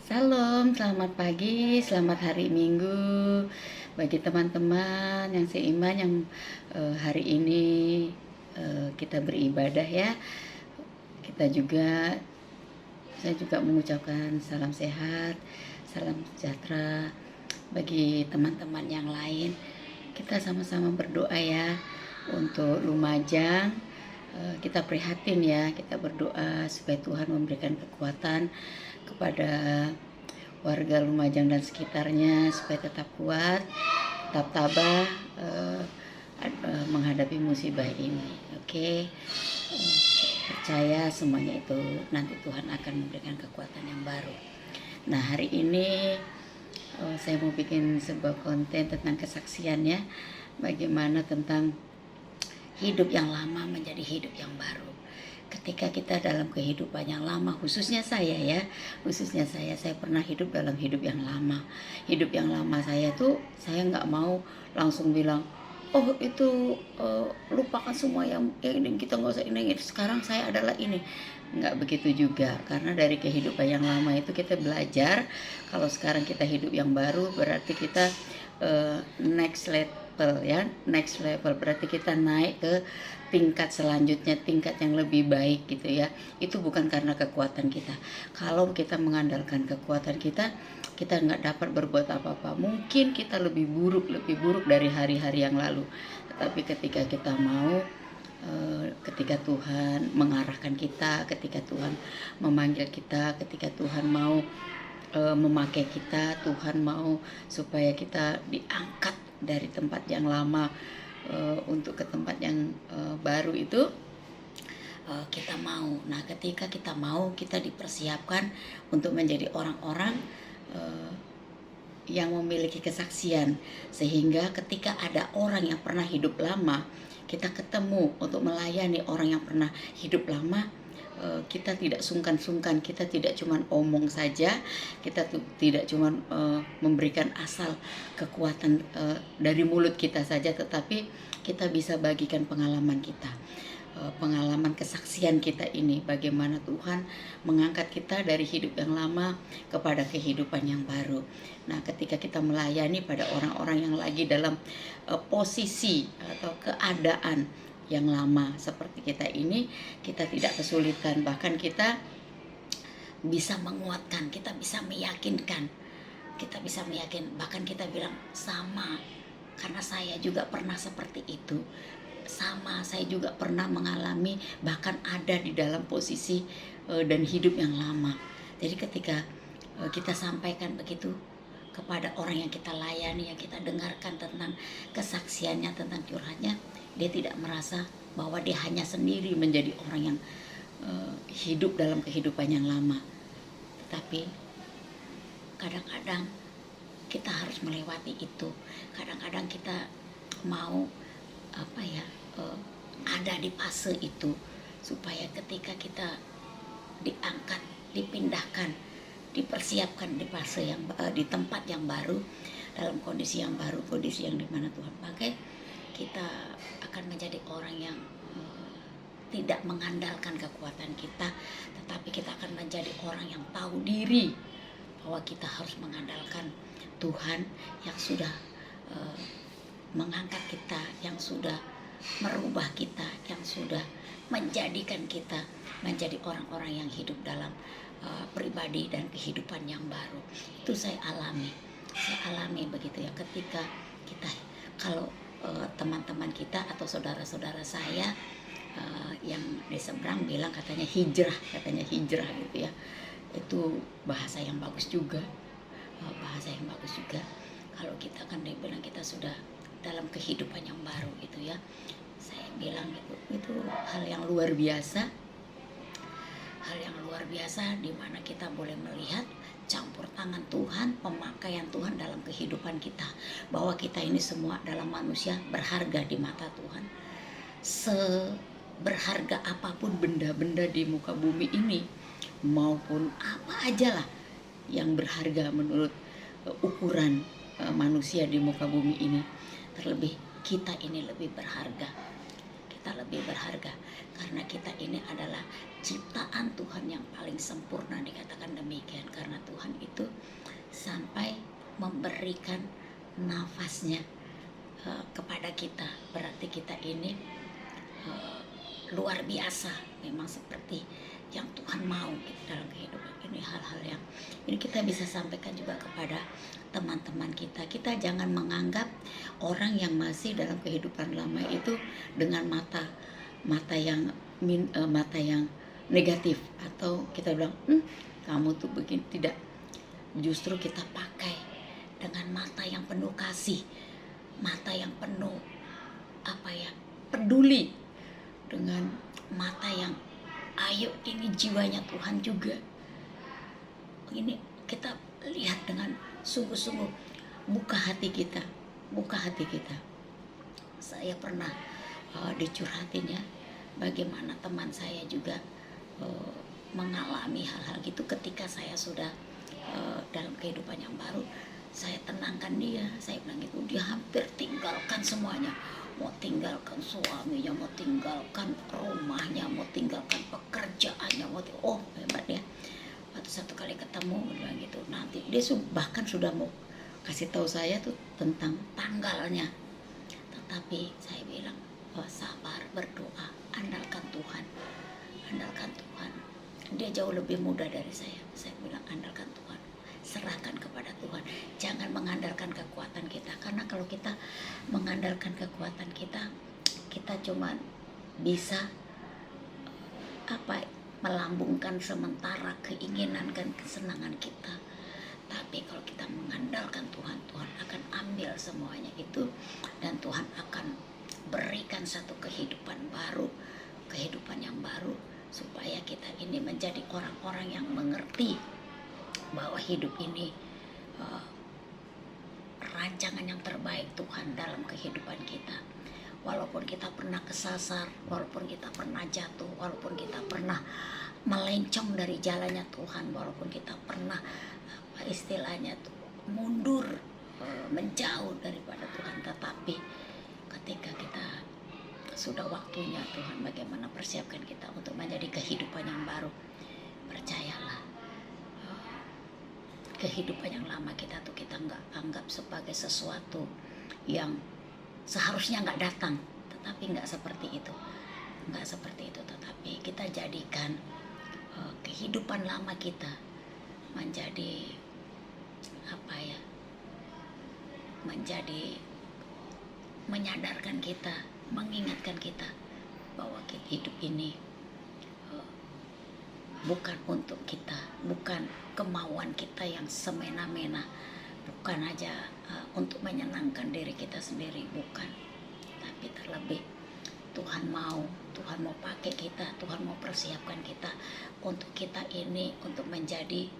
Salam, selamat pagi, selamat hari Minggu bagi teman-teman yang seiman yang hari ini kita beribadah ya. Kita juga, saya juga mengucapkan salam sehat, salam sejahtera bagi teman-teman yang lain. Kita sama-sama berdoa ya untuk Lumajang. Kita prihatin ya, kita berdoa supaya Tuhan memberikan kekuatan kepada warga Lumajang dan sekitarnya supaya tetap kuat, tetap tabah menghadapi musibah ini. Oke. Percaya semuanya itu nanti Tuhan akan memberikan kekuatan yang baru. Nah, hari ini saya mau bikin sebuah konten tentang kesaksian ya, bagaimana tentang hidup yang lama menjadi hidup yang baru. Ketika kita dalam kehidupan yang lama, khususnya saya pernah hidup dalam hidup yang lama. Hidup yang lama saya tuh, saya nggak mau langsung bilang, oh itu lupakan semua yang ini, kita nggak usah ini. Sekarang saya adalah ini. Nggak begitu juga, karena dari kehidupan yang lama itu kita belajar. Kalau sekarang kita hidup yang baru, berarti kita next level ya, next level berarti kita naik ke tingkat selanjutnya, tingkat yang lebih baik gitu ya. Itu bukan karena kekuatan kita. Kalau kita mengandalkan kekuatan kita, kita nggak dapat berbuat apa-apa. Mungkin kita lebih buruk dari hari-hari yang lalu. Tetapi ketika kita mau, ketika Tuhan mengarahkan kita, ketika Tuhan memanggil kita, ketika Tuhan mau memakai kita, Tuhan mau supaya kita diangkat dari tempat yang lama untuk ke tempat yang baru itu, kita mau. Nah, ketika kita mau, kita dipersiapkan untuk menjadi orang-orang yang memiliki kesaksian, sehingga ketika ada orang yang pernah hidup lama, kita ketemu untuk melayani orang yang pernah hidup lama. Kita tidak sungkan-sungkan, kita tidak cuma omong saja, kita tidak cuma memberikan asal kekuatan dari mulut kita saja, tetapi kita bisa bagikan pengalaman kita, pengalaman kesaksian kita ini, bagaimana Tuhan mengangkat kita dari hidup yang lama kepada kehidupan yang baru. Nah, ketika kita melayani pada orang-orang yang lagi dalam posisi atau keadaan yang lama seperti kita ini, kita tidak kesulitan, bahkan kita bisa menguatkan, kita bisa meyakinkan, bahkan kita bilang sama, karena saya juga pernah seperti itu, sama, saya juga pernah mengalami, bahkan ada di dalam posisi dan hidup yang lama. Jadi ketika kita sampaikan begitu kepada orang yang kita layani, yang kita dengarkan tentang kesaksiannya, tentang curhatnya, dia tidak merasa bahwa dia hanya sendiri menjadi orang yang hidup dalam kehidupan yang lama. Tetapi kadang-kadang kita harus melewati itu. Kadang-kadang kita mau ada di fase itu, supaya ketika kita diangkat, dipindahkan, dipersiapkan di fase yang di tempat yang baru, dalam kondisi yang baru, kondisi yang dimana Tuhan pakai, kita akan menjadi orang yang tidak mengandalkan kekuatan kita, tetapi kita akan menjadi orang yang tahu diri bahwa kita harus mengandalkan Tuhan yang sudah mengangkat kita, yang sudah merubah kita, yang sudah menjadikan kita menjadi orang-orang yang hidup dalam pribadi dan kehidupan yang baru. Itu saya alami begitu ya, ketika kita, kalau teman-teman kita atau saudara-saudara saya yang di seberang bilang katanya hijrah gitu ya, itu bahasa yang bagus juga, kalau kita kan dibilang kita sudah dalam kehidupan yang baru gitu ya. Saya bilang itu hal yang luar biasa, di mana kita boleh melihat campur tangan Tuhan, pemakaian Tuhan dalam kehidupan kita, bahwa kita ini semua adalah manusia berharga di mata Tuhan. Seberharga apapun benda-benda di muka bumi ini, maupun apa aja lah yang berharga menurut ukuran manusia di muka bumi ini, terlebih kita ini lebih berharga. Kita lebih berharga karena kita ini adalah ciptaan Tuhan yang paling sempurna, dikatakan demikian, karena Tuhan itu memberikan nafasnya kepada kita. Berarti kita ini luar biasa, memang seperti yang Tuhan mau dalam kehidupan ini. Hal-hal yang ini kita bisa sampaikan juga kepada teman-teman kita. Kita jangan menganggap orang yang masih dalam kehidupan lama itu dengan mata yang negatif, atau kita bilang kamu tuh begini. Tidak, justru kita pakai dengan mata yang penuh kasih, mata yang penuh peduli, dengan mata yang ayo, ini jiwanya Tuhan juga. Ini kita lihat dengan sungguh-sungguh, buka hati kita. Saya pernah dicurhatin ya, bagaimana teman saya juga mengalami hal-hal gitu. Ketika saya sudah dalam kehidupan yang baru, saya tenangkan dia. Saya bilang gitu, dia hampir tinggalkan semuanya, mau tinggalkan suaminya, mau tinggalkan rumahnya, mau tinggalkan pekerjaannya, hebat ya. Waktu satu kali ketemu bilang gitu, nanti dia bahkan sudah mau kasih tahu saya tuh tentang tanggalnya. Tetapi saya bilang, sabar, berdoa, andalkan Tuhan. Dia jauh lebih muda dari saya. Saya bilang, andalkan Tuhan, serahkan kepada Tuhan. Jangan mengandalkan kekuatan kita, karena kalau kita mengandalkan kekuatan kita, kita cuma bisa melambungkan sementara keinginan dan kesenangan kita. Tapi kalau kita mengandalkan Tuhan, Tuhan akan ambil semuanya itu, dan Tuhan akan berikan satu kehidupan baru, kehidupan yang baru, supaya kita ini menjadi orang-orang yang mengerti bahwa hidup ini rancangan yang terbaik Tuhan dalam kehidupan kita. Walaupun kita pernah kesasar, walaupun kita pernah jatuh, walaupun kita pernah melencong dari jalannya Tuhan, walaupun kita pernah istilahnya mundur, menjauh daripada Tuhan, tetapi ketika kita sudah waktunya Tuhan bagaimana persiapkan kita untuk menjadi kehidupan yang baru, percayalah, kehidupan yang lama kita tuh kita nggak anggap sebagai sesuatu yang seharusnya nggak datang. Tetapi nggak seperti itu, tetapi kita jadikan kehidupan lama kita menjadi menjadi menyadarkan kita, mengingatkan kita bahwa hidup ini bukan untuk kita, bukan kemauan kita yang semena-mena, bukan aja untuk menyenangkan diri kita sendiri, bukan. Tapi terlebih Tuhan mau pakai kita, Tuhan mau persiapkan kita untuk kita ini untuk menjadi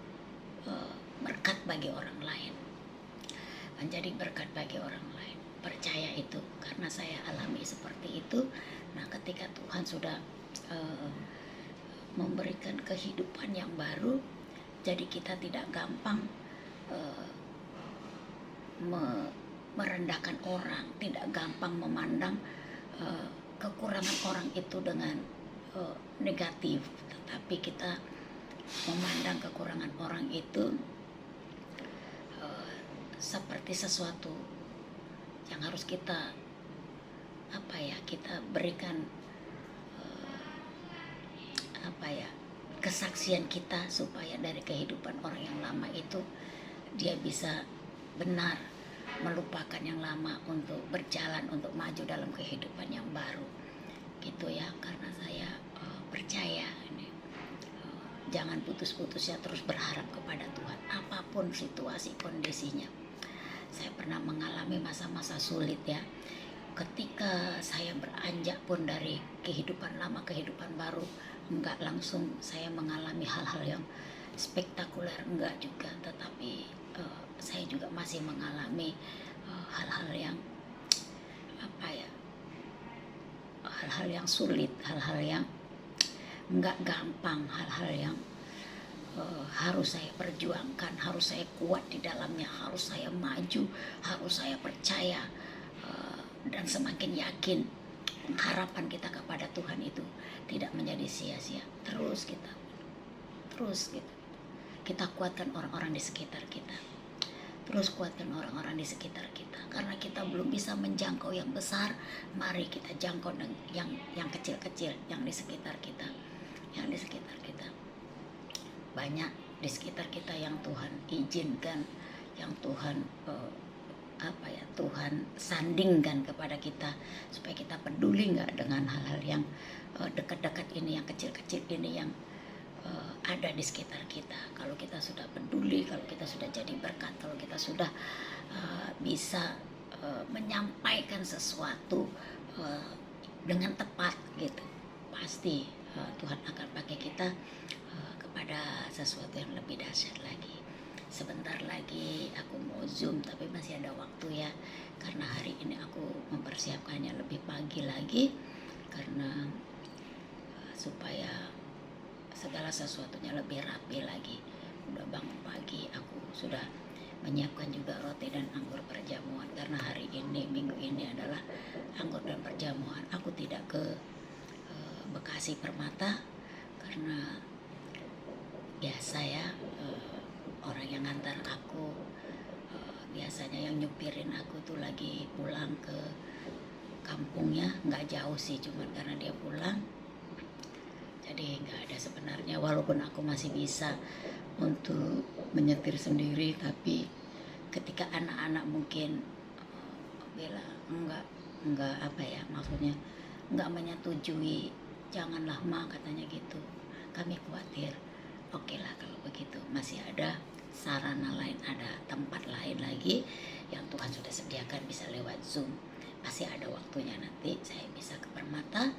berkat bagi orang lain, menjadi berkat bagi orang lain. Percaya itu, karena saya alami seperti itu. Nah, ketika Tuhan sudah memberikan kehidupan yang baru, jadi kita tidak gampang merendahkan orang, tidak gampang memandang kekurangan orang itu dengan negatif, tetapi kita memandang kekurangan orang itu seperti sesuatu yang harus kita kita berikan kesaksian kita, supaya dari kehidupan orang yang lama itu dia bisa benar melupakan yang lama untuk berjalan, untuk maju dalam kehidupan yang baru gitu ya. Karena saya percaya ini, jangan putus-putus ya, terus berharap kepada Tuhan apapun situasi kondisinya. Saya pernah mengalami masa-masa sulit ya, ketika saya beranjak pun dari kehidupan lama kehidupan baru, enggak langsung saya mengalami hal-hal yang spektakuler, enggak juga, tetapi saya juga masih mengalami hal-hal yang hal-hal yang sulit, hal-hal yang enggak gampang, hal-hal yang harus saya perjuangkan, harus saya kuat di dalamnya, harus saya maju, harus saya percaya, dan semakin yakin harapan kita kepada Tuhan itu tidak menjadi sia-sia. Terus kita kuatkan orang-orang di sekitar kita, terus kuatkan orang-orang di sekitar kita. Karena kita belum bisa menjangkau yang besar, mari kita jangkau yang kecil-kecil, yang di sekitar kita. Yang di sekitar kita. Banyak di sekitar kita yang Tuhan izinkan, yang Tuhan Tuhan sandingkan kepada kita, supaya kita peduli nggak dengan hal-hal yang dekat-dekat ini, yang kecil-kecil ini, yang ada di sekitar kita. Kalau kita sudah peduli, kalau kita sudah jadi berkat, kalau kita sudah bisa menyampaikan sesuatu dengan tepat gitu, pasti Tuhan akan pakai kita kepada sesuatu yang lebih dahsyat lagi. Sebentar lagi aku mau Zoom, tapi masih ada waktu ya, karena hari ini aku mempersiapkannya lebih pagi lagi, karena supaya segala sesuatunya lebih rapi lagi. Udah bangun pagi, aku sudah menyiapkan juga roti dan anggur perjamuan, karena hari ini, minggu ini adalah anggur dan perjamuan. Aku tidak ke Bekasi Permata karena biasa ya, orang yang ngantar aku, biasanya yang nyupirin aku tuh lagi pulang ke kampungnya, nggak jauh sih, cuman karena dia pulang jadi nggak ada sebenarnya. Walaupun aku masih bisa untuk menyetir sendiri, tapi ketika anak-anak mungkin bilang enggak apa ya, maksudnya enggak menyetujui, janganlah ma, katanya gitu, kami khawatir. Oke lah kalau begitu, masih ada sarana lain, ada tempat lain lagi yang Tuhan sudah sediakan, bisa lewat Zoom. Pasti ada waktunya nanti saya bisa ke Permata,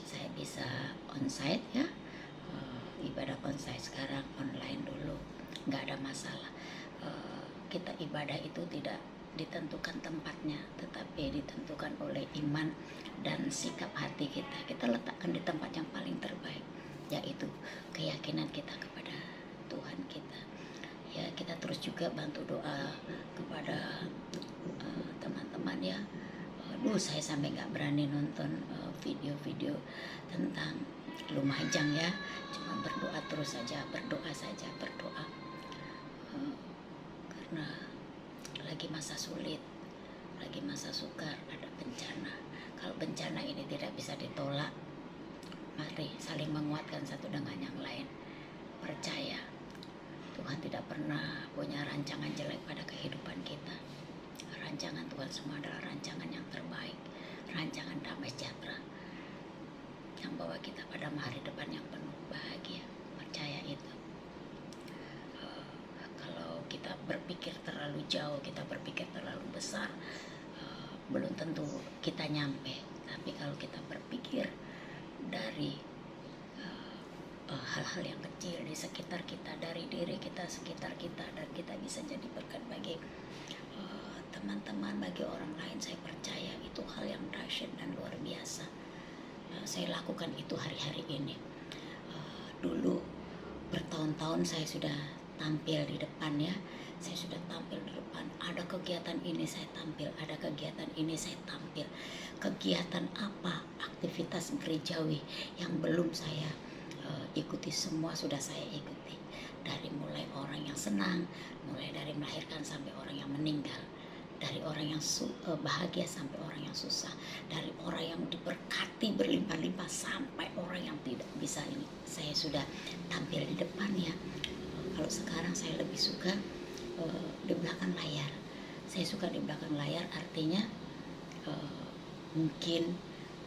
saya bisa onsite ya, ibadah onsite. Sekarang online dulu, nggak ada masalah. Kita ibadah itu tidak ditentukan tempatnya, tetapi ditentukan oleh iman dan sikap hati kita. Kita letakkan di tempat yang paling terbaik, yaitu keyakinan kita kepada Tuhan kita. Ya, kita terus juga bantu doa kepada teman-teman ya. Saya sampai nggak berani nonton video-video tentang Lumajang ya, cuma berdoa terus saja, berdoa saja, berdoa, karena lagi masa sulit, lagi masa sukar, ada bencana. Kalau bencana ini tidak bisa ditolak, mari saling menguatkan satu dengan yang lain. Percaya Tuhan tidak pernah punya rancangan jelek pada kehidupan kita. Rancangan Tuhan semua adalah rancangan yang terbaik, rancangan damai sejahtera yang bawa kita pada hari depan yang penuh bahagia. Percaya itu. Kalau kita berpikir terlalu jauh, kita berpikir terlalu besar, belum tentu kita nyampe. Tapi kalau kita berpikir dari hal-hal yang kecil di sekitar kita, dari diri kita, sekitar kita, dan kita bisa jadi berkat bagi teman-teman, bagi orang lain, saya percaya itu hal yang dahsyat dan luar biasa. Saya lakukan itu hari-hari ini. Dulu bertahun-tahun saya sudah tampil di depan ya, saya sudah tampil di depan. Ada kegiatan ini saya tampil, ada kegiatan ini saya tampil. Kegiatan apa, aktivitas gerejawi yang belum saya ikuti, semua sudah saya ikuti. Dari mulai orang yang senang, mulai dari melahirkan sampai orang yang meninggal, dari orang yang bahagia sampai orang yang susah, dari orang yang diberkati berlimpah-limpah sampai orang yang tidak bisa. Ini saya sudah tampil di depan ya. Kalau sekarang saya lebih suka di belakang layar. Saya suka di belakang layar, artinya mungkin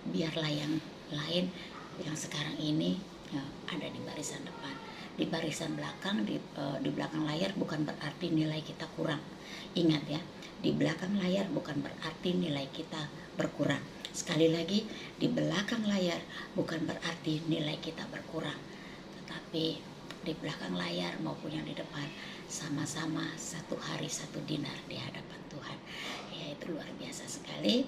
biarlah yang lain yang sekarang ini ada di barisan depan. Di barisan belakang, di belakang layar bukan berarti nilai kita kurang. Ingat ya, di belakang layar bukan berarti nilai kita berkurang. Sekali lagi, di belakang layar bukan berarti nilai kita berkurang. Tetapi di belakang layar maupun yang di depan, sama-sama satu hari satu dinar di hadapan Tuhan. Ya, itu luar biasa sekali.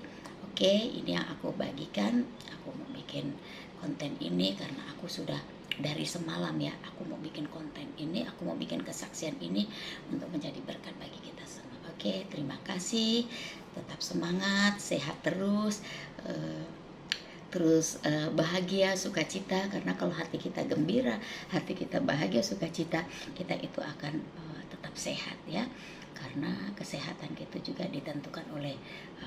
Oke, ini yang aku bagikan. Aku mau bikin konten ini karena aku sudah dari semalam ya, aku mau bikin konten ini, aku mau bikin kesaksian ini untuk menjadi berkat bagi kita semua. Oke, terima kasih. Tetap semangat, sehat terus, bahagia, sukacita. Karena kalau hati kita gembira, hati kita bahagia, sukacita, kita itu akan tetap sehat ya, karena kesehatan kita juga ditentukan oleh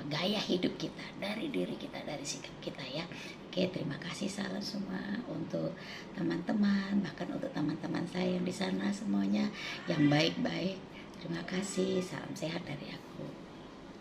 gaya hidup kita, dari diri kita, dari sikap kita ya. Oke, terima kasih salam semua untuk teman-teman, bahkan untuk teman-teman saya yang di sana semuanya yang baik-baik. Terima kasih, salam sehat dari aku.